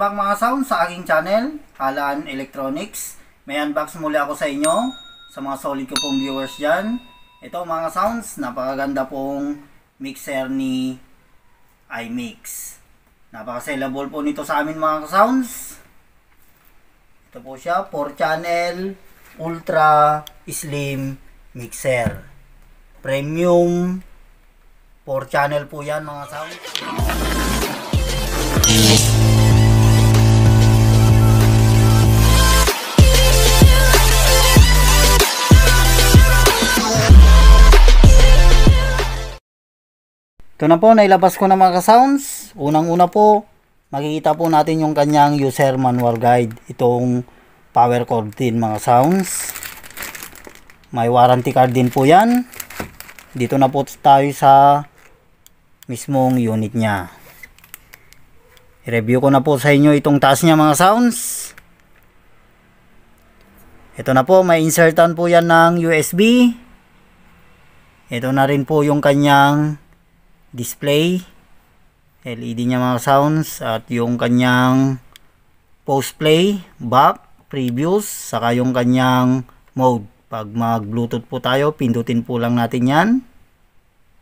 back mga sounds sa aking channel, Alan Electronics. May unbox muli ako sa inyo, sa mga solid ko pong viewers dyan. Ito mga sounds, napakaganda pong mixer ni iMix. Napaka-sellable po nito sa amin mga sounds. Ito po siya, 4 channel, ultra slim mixer. Premium 4 channel po yan mga sounds. Ito na po, nailabas ko na mga sounds. Unang-una po, makikita po natin yung kanyang user manual guide. Itong power cord din mga sounds. May warranty card din po yan. Dito na po tayo sa mismong unit niya. I-review ko na po sa inyo itong taas niya mga sounds. Ito na po, may insertan po yan ng USB. Ito na rin po yung kanyang display, LED niya mga sounds, at yung kanyang post play, back, previous, saka yung kanyang mode. Pag mag Bluetooth po tayo, pindutin po lang natin yan.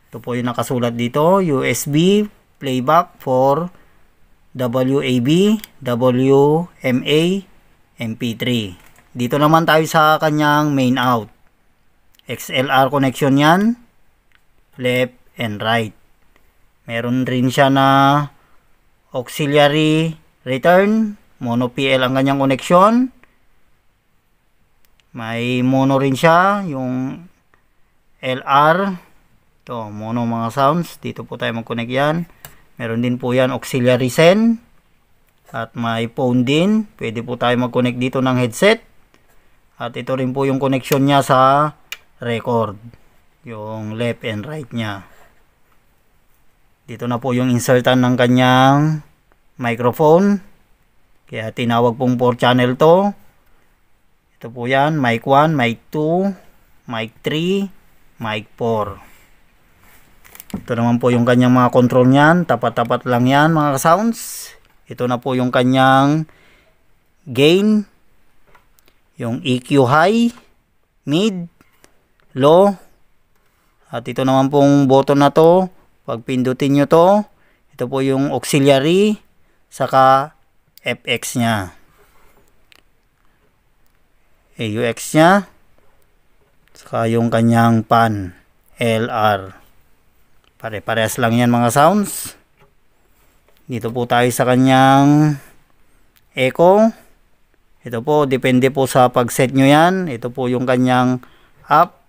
Ito po yung nakasulat dito, USB playback for WAV, WMA, MP3. Dito naman tayo sa kanyang main out. XLR connection yan, left and right. Meron rin siya na auxiliary return, mono PL ang kanyang connection. May mono rin siya, yung LR. Ito, mono mga sounds. Dito po tayo mag-connect yan. Meron din po yan auxiliary send. At may phone din. Pwede po tayo mag-connect dito ng headset. At ito rin po yung connection niya sa record. Yung left and right niya. Dito na po yung insertan ng kanyang microphone. Kaya tinawag pong 4 channel to. Ito po yan, mic 1, mic 2, mic 3, mic 4. Ito naman po yung kanyang mga control niyan. Tapat-tapat lang yan mga sounds. Ito na po yung kanyang gain. Yung EQ high, mid, low. At ito naman pong button na to. Pag pindutin nyo to, ito po yung auxiliary, saka FX nya. AUX nya, saka yung kanyang pan, LR. Pare-parehas lang yan mga sounds. Dito po tayo sa kanyang echo. Ito po, depende po sa pag-set nyo yan. Ito po yung kanyang up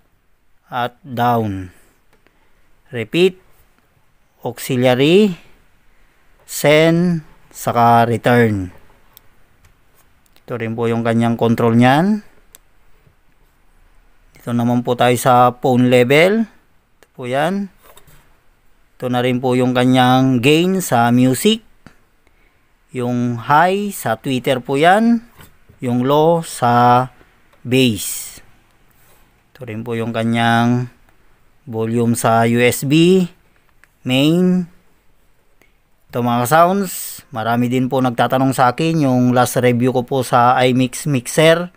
at down. Repeat, auxiliary, send, saka return. Ito rin po yung kanyang control niyan. Dito naman po tayo sa phone level. Ito po yan. Ito na rin po yung kanyang gain sa music. Yung high sa Twitter po yan. Yung low sa bass. Ito rin po yung kanyang volume sa USB. Main. Ito mga sounds, marami din po nagtatanong sa akin yung last review ko po sa iMix mixer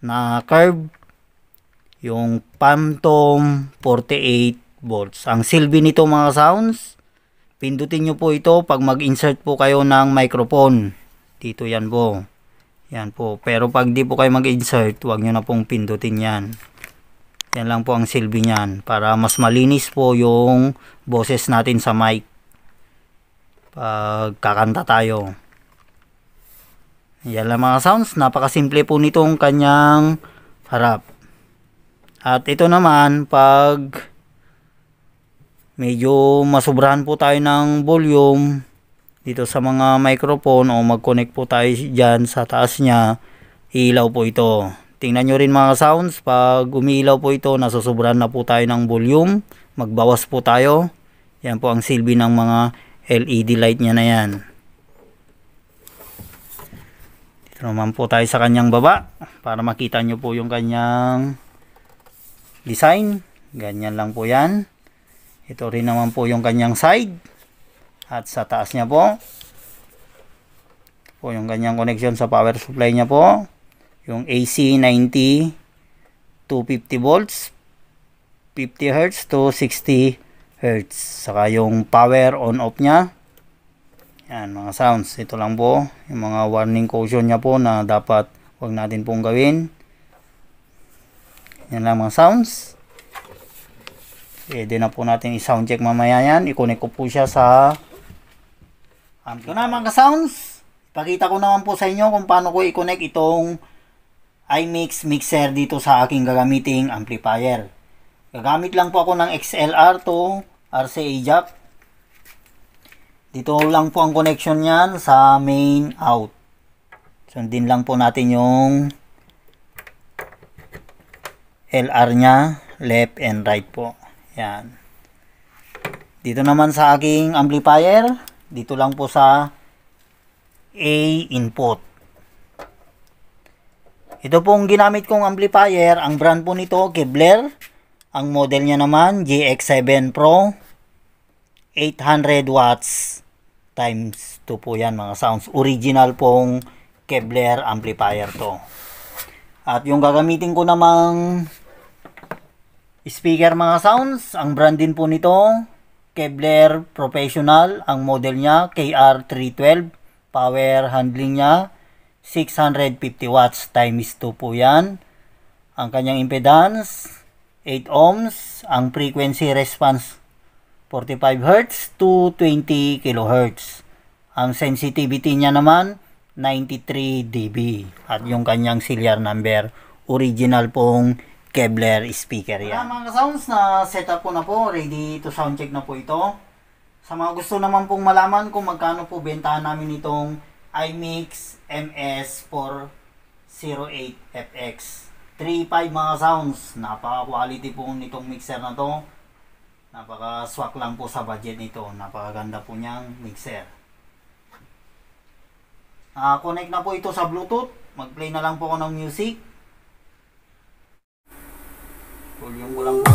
na curve, yung Phantom 48 volts. Ang silbi nito mga sounds, pindutin nyo po ito pag mag-insert po kayo ng microphone. Dito yan po. Yan po. Pero pag di po kayo mag-insert, huwag nyo na pong pindutin yan. Yan lang po ang silbi niyan para mas malinis po yung boses natin sa mic pag kakanta tayo. Yan lang mga sounds. Napakasimple po nitong kanyang harap. At ito naman pag medyo masubrahan po tayo ng volume dito sa mga microphone o mag-connect po tayo dyan sa taas nya, ilaw po ito. Tingnan nyo rin mga sounds, pag umiilaw po ito, nasusobrahan na po tayo ng volume. Magbawas po tayo. Yan po ang silbi ng mga LED light niya na yan. Dito naman po tayo sa kanyang baba para makita nyo po yung kanyang design. Ganyan lang po yan. Ito rin naman po yung kanyang side. At sa taas niya po, po yung kanyang connection sa power supply niya po. Yung AC 90 250 volts, 50 Hz to 60 Hz. Saka yung power on off niya. Yan mga sounds. Ito lang po yung mga warning caution niya po na dapat wag natin pong gawin. Yan lang mga sounds. Pwede na po natin i-sound check mamaya yan. I-connect ko po siya sa amplifier. Ito na mga sounds. Pakita ko naman po sa inyo kung paano ko i-connect itong iMix mixer dito sa aking gagamiting amplifier. Gagamit lang po ako ng XLR to RCA jack. Dito lang po ang connection niyan sa main out. Sundin lang po natin yung LR nya, left and right po. Yan. Dito naman sa aking amplifier, dito lang po sa A input. Ito pong ginamit kong amplifier, ang brand po nito, Kevlar. Ang model niya naman, GX7 Pro. 800 watts times 2 po yan mga sounds. Original pong Kevlar amplifier to. At yung gagamitin ko namang speaker mga sounds, ang brand din po nito, Kevlar Professional. Ang model niya, KR312. Power handling niya, 650 watts times 2 po yan. Ang kanyang impedance 8 ohms. Ang frequency response 45 Hz to 20 kHz. Ang sensitivity niya naman 93 dB. At yung kanyang serial number, original pong Kevlar speaker yan. Mga sounds na setup ko na po, ready to sound check na po ito. Sa mga gusto naman pong malaman kung magkano po bentahan namin itong iMix MS408FX 3.5 mga sounds. Napaka quality po nitong mixer na to. Napaka swak lang po sa budget nito. Napakaganda po niyang mixer. Connect na po ito sa Bluetooth. Mag-play na lang po ako ng music. Volume ko lang po.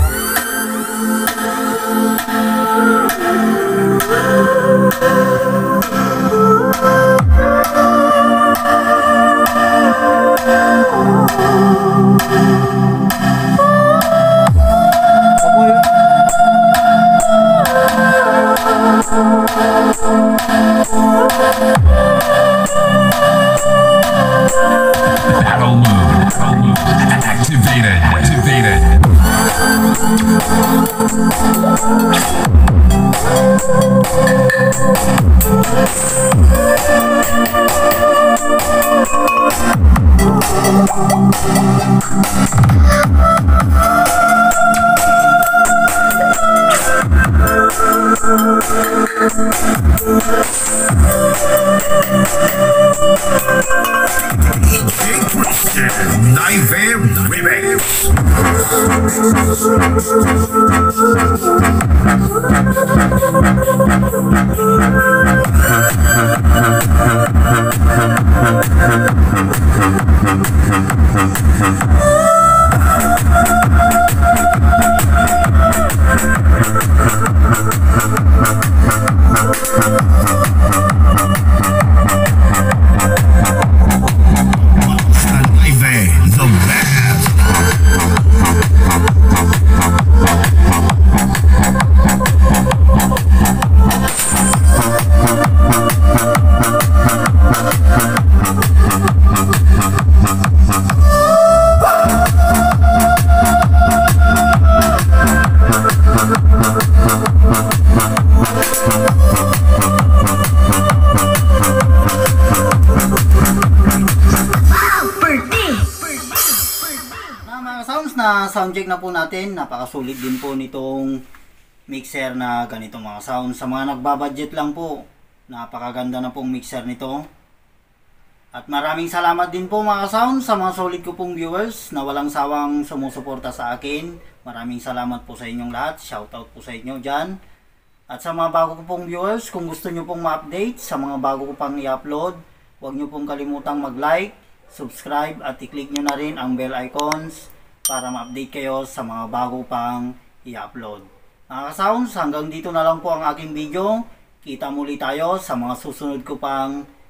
Battle mode. Activated. Nightmare Remix. Na sound check na po natin. Napakasulit din po nitong mixer na ganito mga sound. Sa mga nagbabudget lang po, napakaganda na pong mixer nito. At maraming salamat din po mga sound sa mga solid ko pong viewers na walang sawang sumusuporta sa akin. Maraming salamat po sa inyong lahat. Shoutout po sa inyo dyan. At sa mga bago ko pong viewers, kung gusto nyo pong ma-update sa mga bago ko pang i-upload, huwag nyo pong kalimutang mag-like, subscribe at i-click nyo na rin ang bell icons para ma-update kayo sa mga bago pang i-upload. Mga ka-sounds, hanggang dito na lang po ang aking video. Kita muli tayo sa mga susunod ko pang